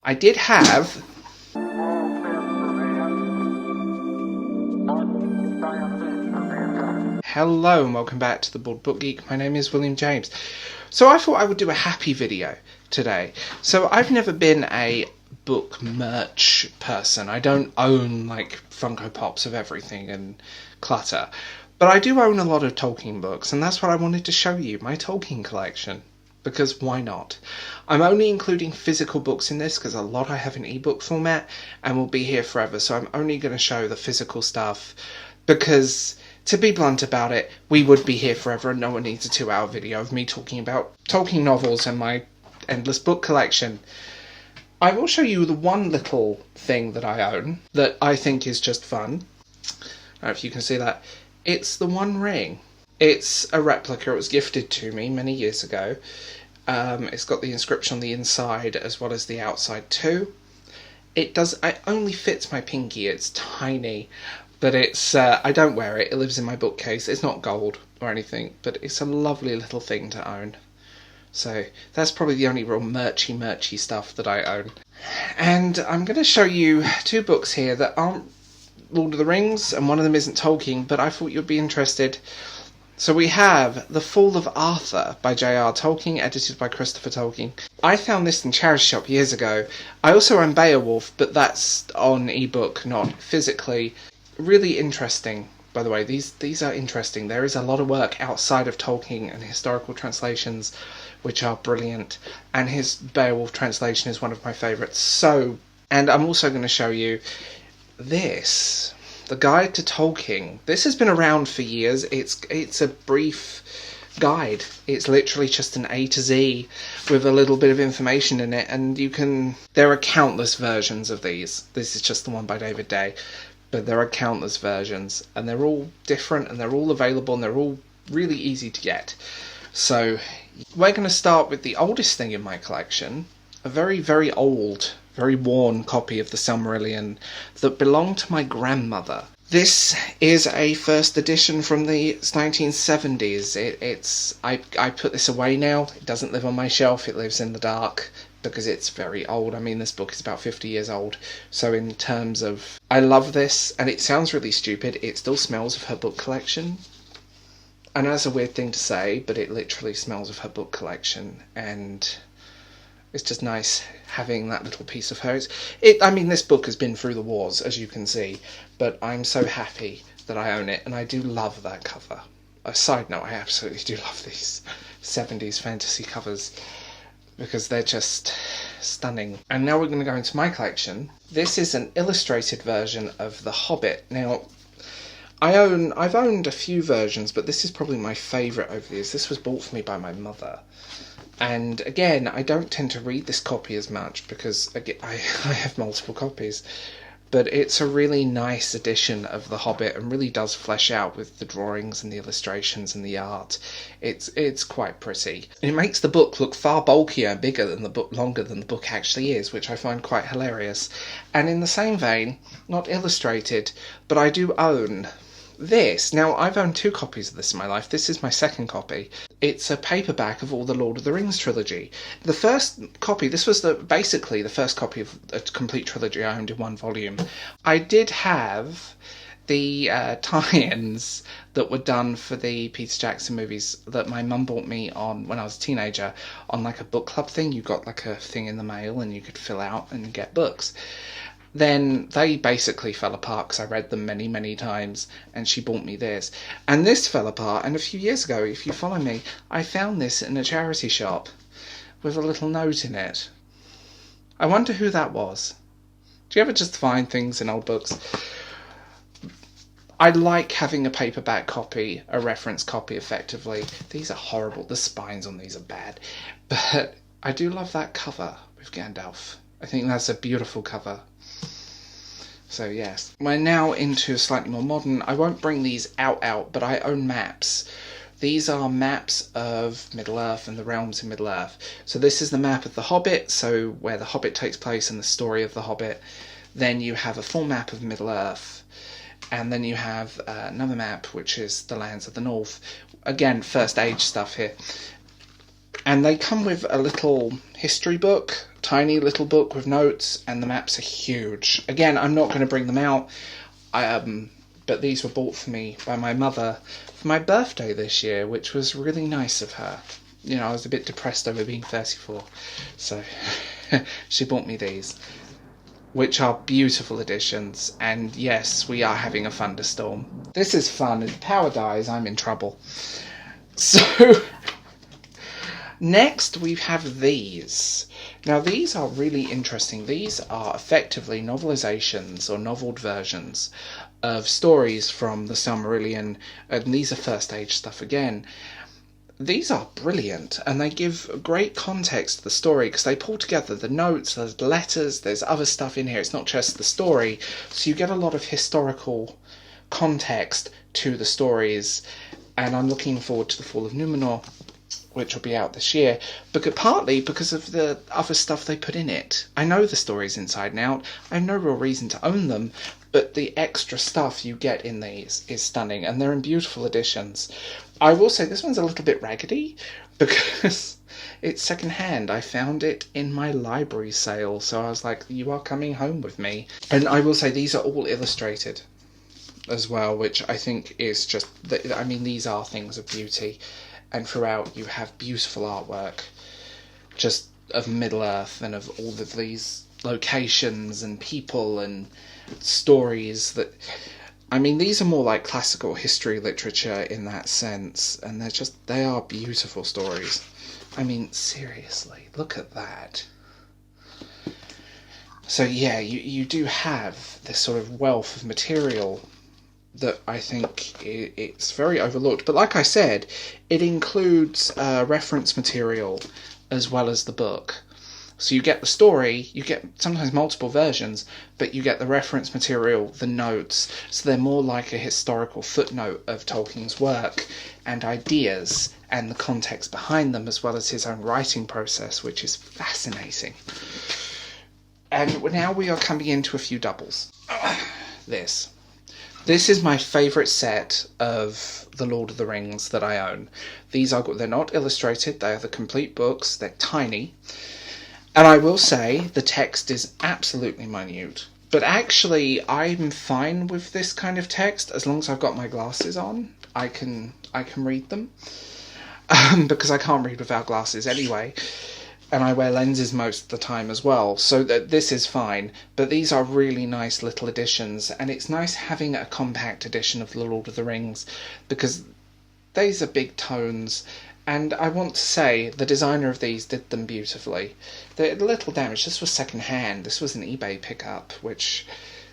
I did have... Hello and welcome back to the Bored Book Geek. My name is William James. So I thought I would do a happy video today. So I've never been a book merch person. I don't own like Funko Pops of everything and clutter. But I do own a lot of Tolkien books, and that's what I wanted to show you, my Tolkien collection. Because why not? I'm only including physical books in this because a lot I have in ebook format and will be here forever. So I'm only going to show the physical stuff because, to be blunt about it, we would be here forever and no one needs a 2-hour video of me talking about Tolkien novels and my endless book collection. I will show you the one little thing that I own that I think is just fun. I don't know if you can see that. It's the One Ring. It's a replica. It was gifted to me many years ago. It's got the inscription on the inside as well as the outside too. It only fits my pinky. It's tiny, but it's I don't wear it. It lives in my bookcase. It's not gold or anything, but it's a lovely little thing to own. So that's probably the only real merchy stuff that I own. And I'm going to show you two books here that aren't Lord of the Rings, and one of them isn't Tolkien, but I thought you'd be interested. So we have The Fall of Arthur by J.R. Tolkien, edited by Christopher Tolkien. I found this in charity shop years ago. I also own Beowulf, but that's on ebook, not physically. Really interesting, by the way. These are interesting. There is a lot of work outside of Tolkien and historical translations, which are brilliant. And his Beowulf translation is one of my favourites. And I'm also going to show you this. The Guide to Tolkien. This has been around for years. It's a brief guide. It's literally just an A to Z with a little bit of information in it, and there are countless versions of these. This is just the one by David Day, but there are countless versions, and they're all different, and they're all available, and they're all really easy to get. So we're going to start with the oldest thing in my collection, a very, very old, very worn copy of the Silmarillion that belonged to my grandmother. This is a first edition from the 1970s. I put this away now. It doesn't live on my shelf. It lives in the dark because it's very old. I mean, this book is about 50 years old. So in terms of... I love this, and it sounds really stupid. It still smells of her book collection. I know that's a weird thing to say, but it literally smells of her book collection, and it's just nice having that little piece of hers. This book has been through the wars, as you can see, but I'm so happy that I own it, and I do love that cover. A side note, I absolutely do love these 70s fantasy covers, because they're just stunning. And now we're going to go into my collection. This is an illustrated version of The Hobbit. Now, I've owned a few versions, but this is probably my favourite over the years. This was bought for me by my mother. And again, I don't tend to read this copy as much because I have multiple copies. But it's a really nice edition of The Hobbit and really does flesh out with the drawings and the illustrations and the art. It's quite pretty. It makes the book look far bulkier and bigger than the book, longer than the book actually is, which I find quite hilarious. And in the same vein, not illustrated, but I do own this. Now, I've owned 2 copies of this in my life. This is my second copy. It's a paperback of all the Lord of the Rings trilogy. The first copy, this was basically the first copy of a complete trilogy I owned in one volume. I did have the tie-ins that were done for the Peter Jackson movies that my mum bought me on when I was a teenager on like a book club thing. You got like a thing in the mail and you could fill out and get books. Then they basically fell apart because I read them many, many times, and she bought me this. And this fell apart, and a few years ago, if you follow me, I found this in a charity shop with a little note in it. I wonder who that was. Do you ever just find things in old books? I like having a paperback copy, a reference copy, effectively. These are horrible. The spines on these are bad. But I do love that cover with Gandalf. I think that's a beautiful cover. So yes, we're now into slightly more modern. I won't bring these out, but I own maps. These are maps of Middle-earth and the realms in Middle-earth. So this is the map of the Hobbit, so where the Hobbit takes place and the story of the Hobbit. Then you have a full map of Middle-earth. And then you have another map, which is the lands of the North. Again, First Age stuff here. And they come with a little history book, tiny little book with notes, and the maps are huge. Again, I'm not going to bring them out, but these were bought for me by my mother for my birthday this year, which was really nice of her. You know, I was a bit depressed over being 34, so she bought me these, which are beautiful editions, and yes, we are having a thunderstorm. This is fun. If power dies, I'm in trouble. So, next we have these. Now, these are really interesting. These are effectively novelizations or novelled versions of stories from the Silmarillion, and these are first age stuff again. These are brilliant, and they give great context to the story because they pull together the notes, there's letters, there's other stuff in here. It's not just the story, so you get a lot of historical context to the stories, and I'm looking forward to The Fall of Numenor, which will be out this year, partly because of the other stuff they put in it. I know the stories inside and out, I have no real reason to own them, but the extra stuff you get in these is stunning, and they're in beautiful editions. I will say this one's a little bit raggedy, because it's second-hand. I found it in my library sale, so I was like, you are coming home with me. And I will say these are all illustrated as well, which I think is just, I mean, these are things of beauty. And throughout you have beautiful artwork, just of Middle-earth and of all of these locations and people and stories that, I mean, these are more like classical history literature in that sense, and they are beautiful stories. I mean, seriously, look at that. So yeah, you do have this sort of wealth of material that I think it's very overlooked. But like I said, it includes reference material as well as the book. So you get the story, you get sometimes multiple versions, but you get the reference material, the notes, so they're more like a historical footnote of Tolkien's work and ideas and the context behind them, as well as his own writing process, which is fascinating. And now we are coming into a few doubles. This is my favourite set of The Lord of the Rings that I own. They're not illustrated, they are the complete books, they're tiny. And I will say, the text is absolutely minute. But actually, I'm fine with this kind of text, as long as I've got my glasses on. I can read them. Because I can't read without glasses anyway. And I wear lenses most of the time as well, so this is fine. But these are really nice little editions, and it's nice having a compact edition of The Lord of the Rings, because these are big tones, and I want to say the designer of these did them beautifully. They're a little damaged. This was second hand. This was an eBay pickup, which,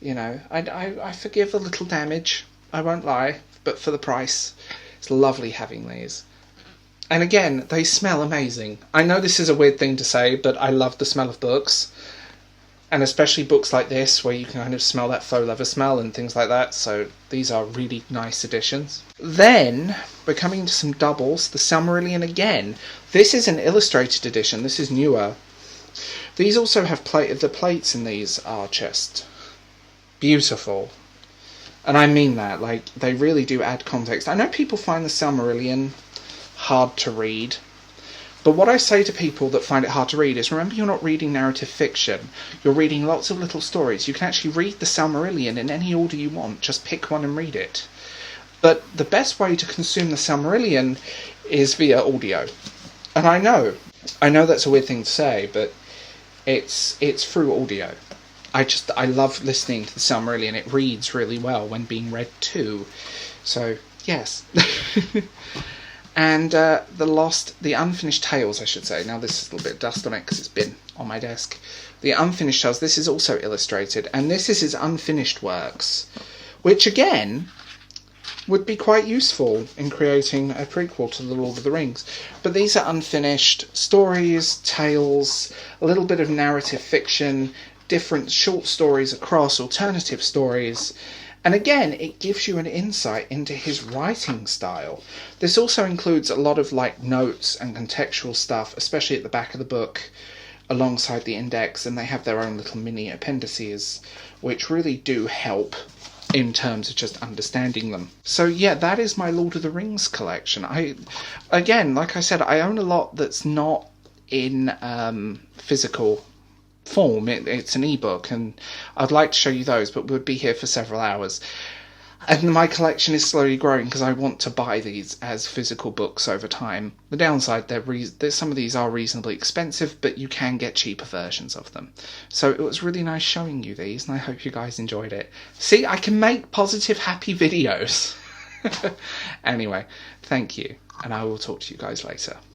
you know, I forgive a little damage, I won't lie, but for the price, it's lovely having these. And again, they smell amazing. I know this is a weird thing to say, but I love the smell of books. And especially books like this, where you can kind of smell that faux leather smell and things like that. So these are really nice additions. Then, we're coming to some doubles. The Silmarillion again. This is an illustrated edition. This is newer. These also have the plates in these are just beautiful. And I mean that. Like, they really do add context. I know people find the Silmarillion hard to read, but what I say to people that find it hard to read is, remember, you're not reading narrative fiction, you're reading lots of little stories. You can actually read the Silmarillion in any order you want, just pick one and read it. But the best way to consume the Silmarillion is via audio. And I know that's a weird thing to say, but it's through audio. I love listening to the Silmarillion. It reads really well when being read to. So yes. And the Unfinished Tales, I should say. Now this is a little bit of dust on it because it's been on my desk. The Unfinished Tales, this is also illustrated, and this is his unfinished works, which again would be quite useful in creating a prequel to The Lord of the Rings. But these are unfinished stories, tales, a little bit of narrative fiction, different short stories across, alternative stories. And again, it gives you an insight into his writing style. This also includes a lot of notes and contextual stuff, especially at the back of the book, alongside the index, and they have their own little mini appendices, which really do help in terms of just understanding them. So yeah, that is my Lord of the Rings collection. Again, like I said, I own a lot that's not in physical form. It's an ebook, and I'd like to show you those, but we'd be here for several hours. And my collection is slowly growing because I want to buy these as physical books over time. The downside, some of these are reasonably expensive, but you can get cheaper versions of them. So it was really nice showing you these, and I hope you guys enjoyed it. See, I can make positive, happy videos. Anyway, thank you, and I will talk to you guys later.